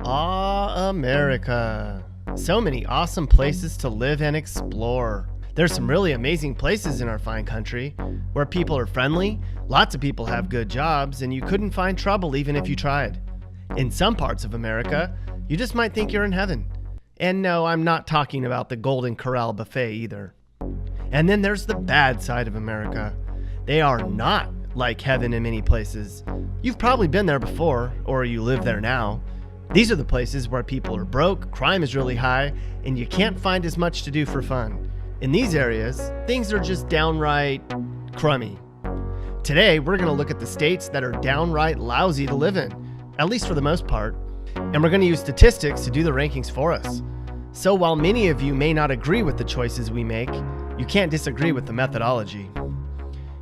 America. So many awesome places to live and explore. There's some really amazing places in our fine country where people are friendly, lots of people have good jobs, and you couldn't find trouble even if you tried. In some parts of America, you just might think you're in heaven. And no, I'm not talking about the Golden Corral buffet either. And then there's the bad side of America. They are not like heaven in many places. You've probably been there before, or you live there now. These are the places where people are broke, crime is really high, and you can't find as much to do for fun. In these areas, things are just downright crummy. Today, we're going to look at the states that are downright lousy to live in, at least for the most part, and we're going to use statistics to do the rankings for us. So while many of you may not agree with the choices we make, you can't disagree with the methodology.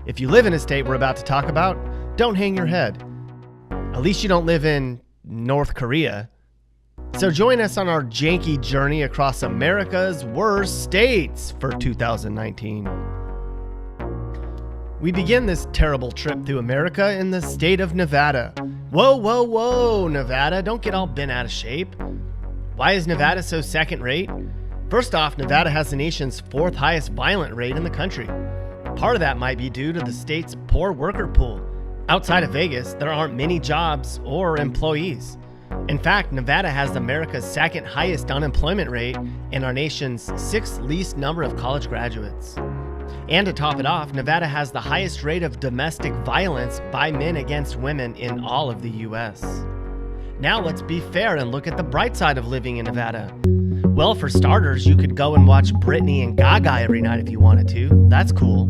If you live in a state we're about to talk about, don't hang your head. At least you don't live in North Korea. So join us on our janky journey across America's worst states for 2019. We begin this terrible trip through America in the state of Nevada. Whoa, Nevada, don't get all bent out of shape. Why is Nevada so second rate? First off, Nevada has the nation's fourth highest violent rate in the country. Part of that might be due to the state's poor worker pool. Outside of Vegas, there aren't many jobs or employees. In fact, Nevada has America's second highest unemployment rate and our nation's sixth least number of college graduates. And to top it off, Nevada has the highest rate of domestic violence by men against women in all of the US. Now let's be fair and look at the bright side of living in Nevada. Well, for starters, you could go and watch Britney and Gaga every night if you wanted to. That's cool.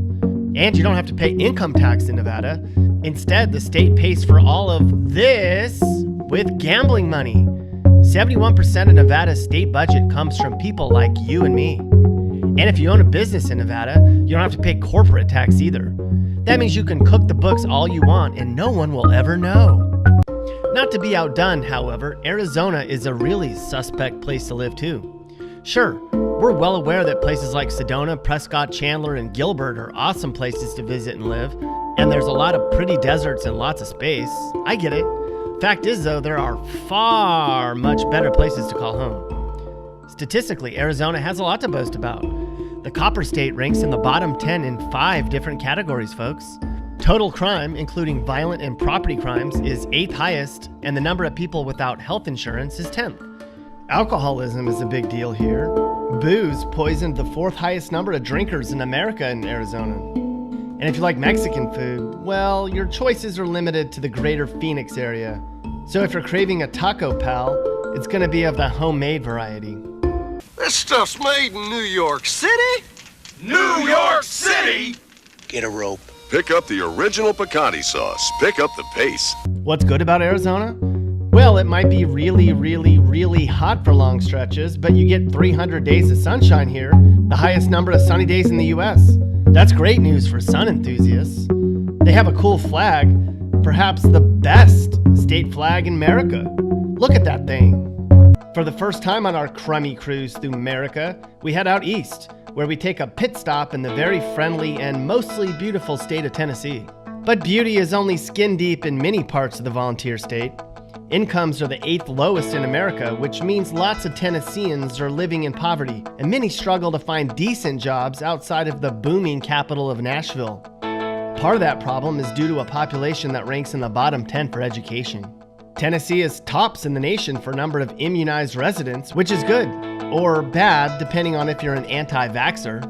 And you don't have to pay income tax in Nevada. Instead, the state pays for all of this with gambling money. 71% of Nevada's state budget comes from people like you and me. And if you own a business in Nevada, you don't have to pay corporate tax either. That means you can cook the books all you want and no one will ever know. Not to be outdone, however, Arizona is a really suspect place to live too. Sure, we're well aware that places like Sedona, Prescott, Chandler, and Gilbert are awesome places to visit and live, and there's a lot of pretty deserts and lots of space. I get it. Fact is, though, there are far much better places to call home. Statistically, Arizona has a lot to boast about. The Copper State ranks in the bottom 10 in 5 different categories, folks. Total crime, including violent and property crimes, is 8th highest, and the number of people without health insurance is 10th. Alcoholism is a big deal here. Booze poisoned the 4th highest number of drinkers in America in Arizona. And if you like Mexican food, well, your choices are limited to the greater Phoenix area. So if you're craving a taco, pal, it's gonna be of the homemade variety. This stuff's made in New York City? New York City! Get a rope. Pick up the original Picante sauce. Pick up the pace. What's good about Arizona? Well, it might be really hot for long stretches, but you get 300 days of sunshine here, the highest number of sunny days in the US. That's great news for sun enthusiasts. They have a cool flag, perhaps the best state flag in America. Look at that thing. For the first time on our crummy cruise through America, we head out east, where we take a pit stop in the very friendly and mostly beautiful state of Tennessee. But beauty is only skin deep in many parts of the volunteer state. Incomes are the 8th lowest in America, which means lots of Tennesseans are living in poverty, and many struggle to find decent jobs outside of the booming capital of Nashville. Part of that problem is due to a population that ranks in the bottom 10 for education. Tennessee is tops in the nation for number of immunized residents, which is good, or bad, depending on if you're an anti-vaxxer.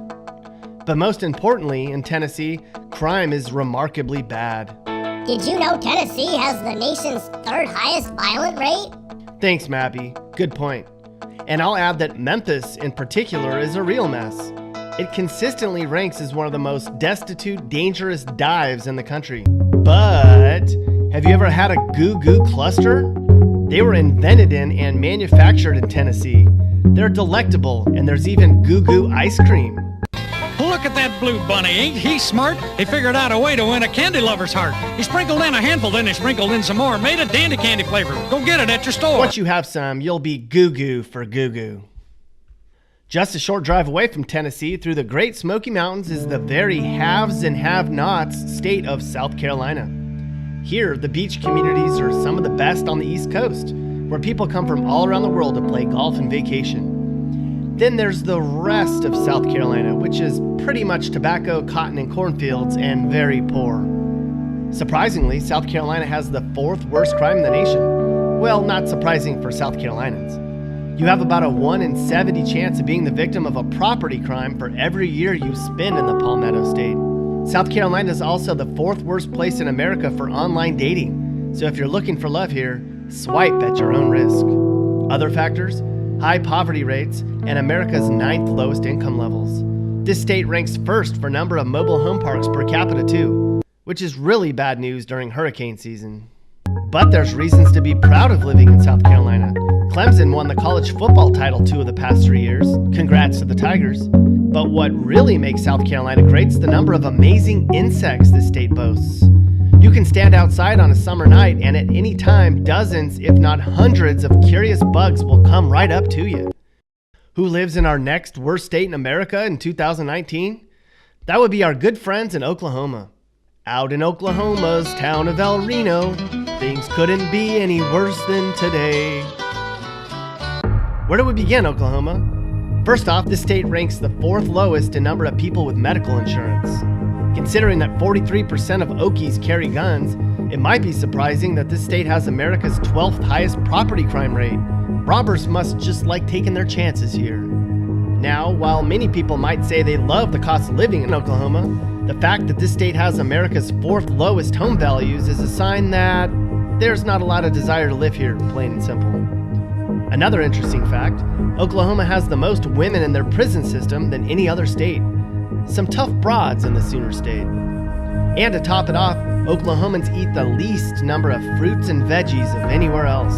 But most importantly, in Tennessee, crime is remarkably bad. Did you know Tennessee has the nation's 3rd highest violent rate? Thanks, Mappy. Good point. And I'll add that Memphis, in particular, is a real mess. It consistently ranks as one of the most destitute, dangerous dives in the country. But have you ever had a goo-goo cluster? They were invented in and manufactured in Tennessee. They're delectable, and there's even goo-goo ice cream. Look at that blue bunny, ain't he smart? He figured out a way to win a candy lover's heart. He sprinkled in a handful, then he sprinkled in some more, made a dandy candy flavor. Go get it at your store. Once you have some, you'll be goo-goo for goo-goo. Just a short drive away from Tennessee through the Great Smoky Mountains is the very haves and have-nots state of South Carolina. Here, the beach communities are some of the best on the East Coast, where people come from all around the world to play golf and vacation. Then there's the rest of South Carolina, which is pretty much tobacco, cotton, and cornfields, and very poor. Surprisingly, South Carolina has the 4th worst crime in the nation. Well, not surprising for South Carolinians. You have about a 1 in 70 chance of being the victim of a property crime for every year you spend in the Palmetto State. South Carolina is also the 4th worst place in America for online dating. So if you're looking for love here, swipe at your own risk. Other factors? High poverty rates and America's 9th lowest income levels. This state ranks 1st for number of mobile home parks per capita too, which is really bad news during hurricane season. But there's reasons to be proud of living in South Carolina. Clemson won the college football title 2 of the past 3 years. Congrats to the Tigers. But what really makes South Carolina great is the number of amazing insects this state boasts. You can stand outside on a summer night and at any time, dozens, if not hundreds of curious bugs will come right up to you. Who lives in our next worst state in America in 2019? That would be our good friends in Oklahoma. Out in Oklahoma's town of El Reno, things couldn't be any worse than today. Where do we begin, Oklahoma? First off, this state ranks the 4th lowest in number of people with medical insurance. Considering that 43% of Okies carry guns, it might be surprising that this state has America's 12th highest property crime rate. Robbers must just like taking their chances here. Now, while many people might say they love the cost of living in Oklahoma, the fact that this state has America's 4th lowest home values is a sign that there's not a lot of desire to live here, plain and simple. Another interesting fact, Oklahoma has the most women in their prison system than any other state. Some tough broads in the Sooner State. And to top it off, Oklahomans eat the least number of fruits and veggies of anywhere else.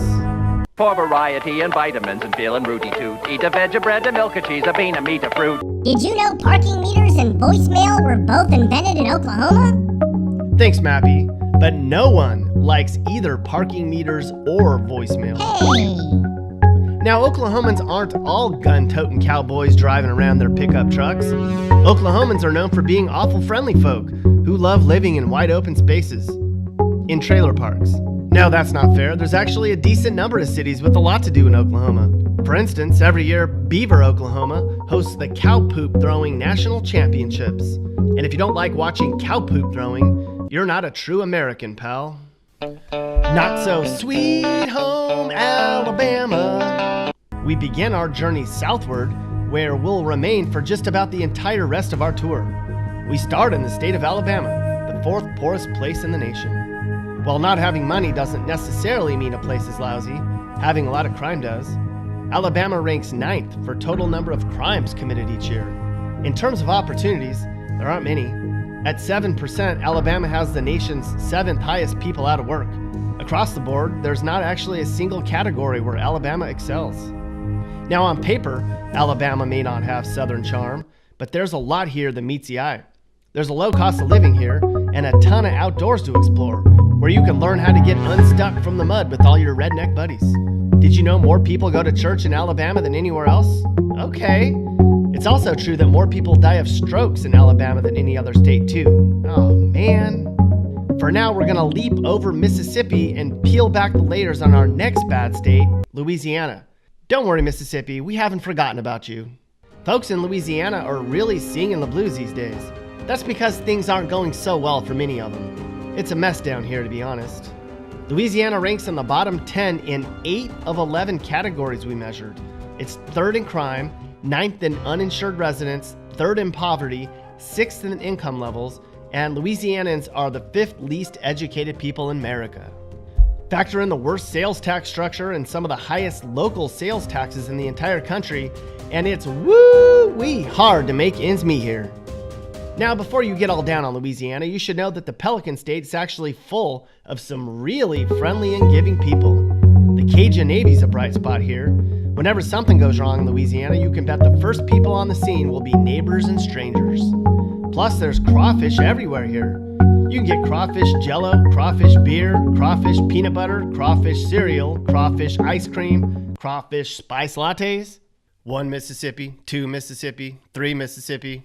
For variety and vitamins and feeling rooty toot, eat a veg, a bread, a milk, a cheese, a bean, a meat, a fruit. Did you know parking meters and voicemail were both invented in Oklahoma? Thanks, Mappy, but no one likes either parking meters or voicemail. Hey! Now, Oklahomans aren't all gun-toting cowboys driving around their pickup trucks. Oklahomans are known for being awful friendly folk who love living in wide open spaces. In trailer parks. No, that's not fair. There's actually a decent number of cities with a lot to do in Oklahoma. For instance, every year, Beaver, Oklahoma hosts the Cow Poop Throwing National Championships. And if you don't like watching cow poop throwing, you're not a true American, pal. Not so sweet home Alabama. We begin our journey southward, where we'll remain for just about the entire rest of our tour. We start in the state of Alabama, the 4th poorest place in the nation. While not having money doesn't necessarily mean a place is lousy, having a lot of crime does. Alabama ranks 9th for total number of crimes committed each year. In terms of opportunities, there aren't many. At 7%, Alabama has the nation's 7th highest people out of work. Across the board, there's not actually a single category where Alabama excels. Now on paper, Alabama may not have Southern charm, but there's a lot here that meets the eye. There's a low cost of living here and a ton of outdoors to explore, where you can learn how to get unstuck from the mud with all your redneck buddies. Did you know more people go to church in Alabama than anywhere else? Okay. It's also true that more people die of strokes in Alabama than any other state too. Oh man. For now, we're gonna leap over Mississippi and peel back the layers on our next bad state, Louisiana. Don't worry, Mississippi, we haven't forgotten about you. Folks in Louisiana are really singing the blues these days. That's because things aren't going so well for many of them. It's a mess down here, to be honest. Louisiana ranks in the bottom 10 in 8 of 11 categories we measured. It's 3rd in crime, 9th in uninsured residents, 3rd in poverty, 6th in income levels, and Louisianans are the 5th least educated people in America. Factor in the worst sales tax structure and some of the highest local sales taxes in the entire country, and it's woo-wee hard to make ends meet here. Now, before you get all down on Louisiana, you should know that the Pelican State is actually full of some really friendly and giving people. The Cajun Navy's a bright spot here. Whenever something goes wrong in Louisiana, you can bet the first people on the scene will be neighbors and strangers. Plus, there's crawfish everywhere here. You can get crawfish jello, crawfish beer, crawfish peanut butter, crawfish cereal, crawfish ice cream, crawfish spice lattes. 1 Mississippi, 2 Mississippi, 3 Mississippi.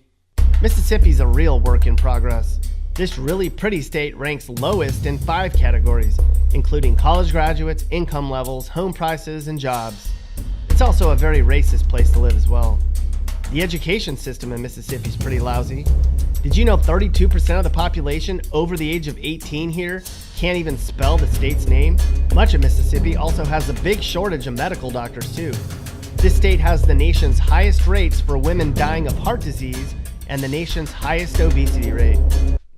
Mississippi's a real work in progress. This really pretty state ranks lowest in 5 categories, including college graduates, income levels, home prices, and jobs. It's also a very racist place to live as well. The education system in Mississippi is pretty lousy. Did you know 32% of the population over the age of 18 here can't even spell the state's name? Much of Mississippi also has a big shortage of medical doctors too. This state has the nation's highest rates for women dying of heart disease and the nation's highest obesity rate.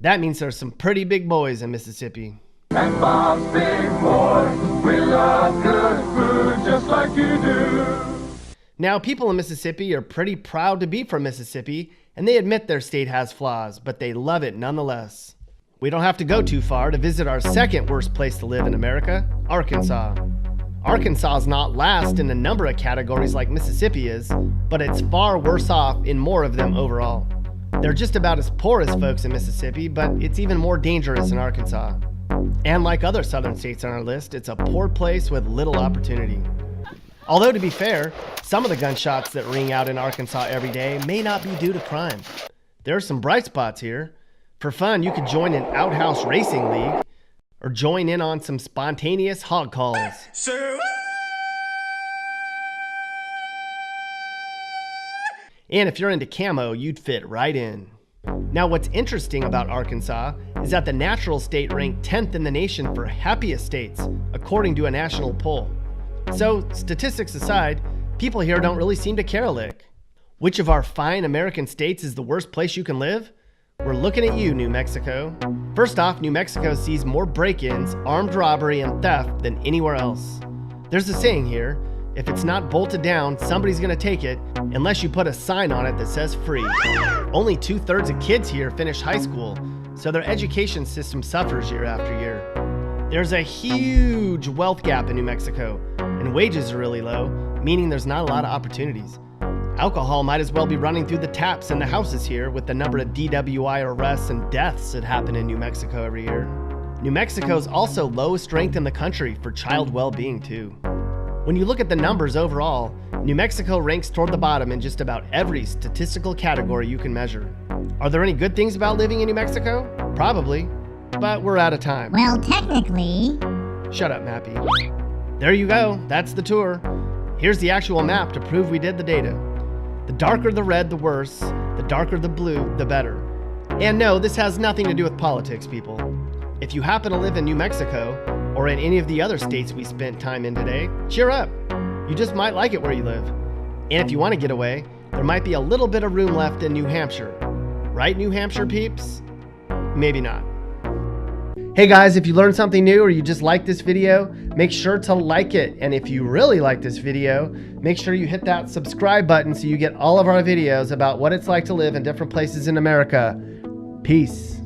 That means there's some pretty big boys in Mississippi. And Bob's Big Boy, we love good food just like you do. Now, people in Mississippi are pretty proud to be from Mississippi, and they admit their state has flaws, but they love it nonetheless. We don't have to go too far to visit our second worst place to live in America, Arkansas. Arkansas is not last in a number of categories like Mississippi is, but it's far worse off in more of them overall. They're just about as poor as folks in Mississippi, but it's even more dangerous in Arkansas. And like other southern states on our list, it's a poor place with little opportunity. Although, to be fair, some of the gunshots that ring out in Arkansas every day may not be due to crime. There are some bright spots here. For fun, you could join an outhouse racing league or join in on some spontaneous hog calls. And if you're into camo, you'd fit right in. Now, what's interesting about Arkansas is that the natural state ranked 10th in the nation for happiest states, according to a national poll. So, statistics aside, people here don't really seem to care a lick. Which of our fine American states is the worst place you can live? We're looking at you, New Mexico. First off, New Mexico sees more break-ins, armed robbery, and theft than anywhere else. There's a saying here, if it's not bolted down, somebody's gonna take it, unless you put a sign on it that says free. Only 2/3 of kids here finish high school, so their education system suffers year after year. There's a huge wealth gap in New Mexico, and wages are really low, meaning there's not a lot of opportunities. Alcohol might as well be running through the taps in the houses here with the number of DWI arrests and deaths that happen in New Mexico every year. New Mexico's also lowest ranked in the country for child well-being too. When you look at the numbers overall, New Mexico ranks toward the bottom in just about every statistical category you can measure. Are there any good things about living in New Mexico? Probably, but we're out of time. Well, technically... Shut up, Mappy. There you go, that's the tour. Here's the actual map to prove we did the data. The darker the red, the worse. The darker the blue, the better. And no, this has nothing to do with politics, people. If you happen to live in New Mexico, or in any of the other states we spent time in today, cheer up. You just might like it where you live. And if you want to get away, there might be a little bit of room left in New Hampshire. Right, New Hampshire peeps? Maybe not. Hey guys, if you learned something new or you just like this video, make sure to like it. And if you really like this video, make sure you hit that subscribe button so you get all of our videos about what it's like to live in different places in America. Peace.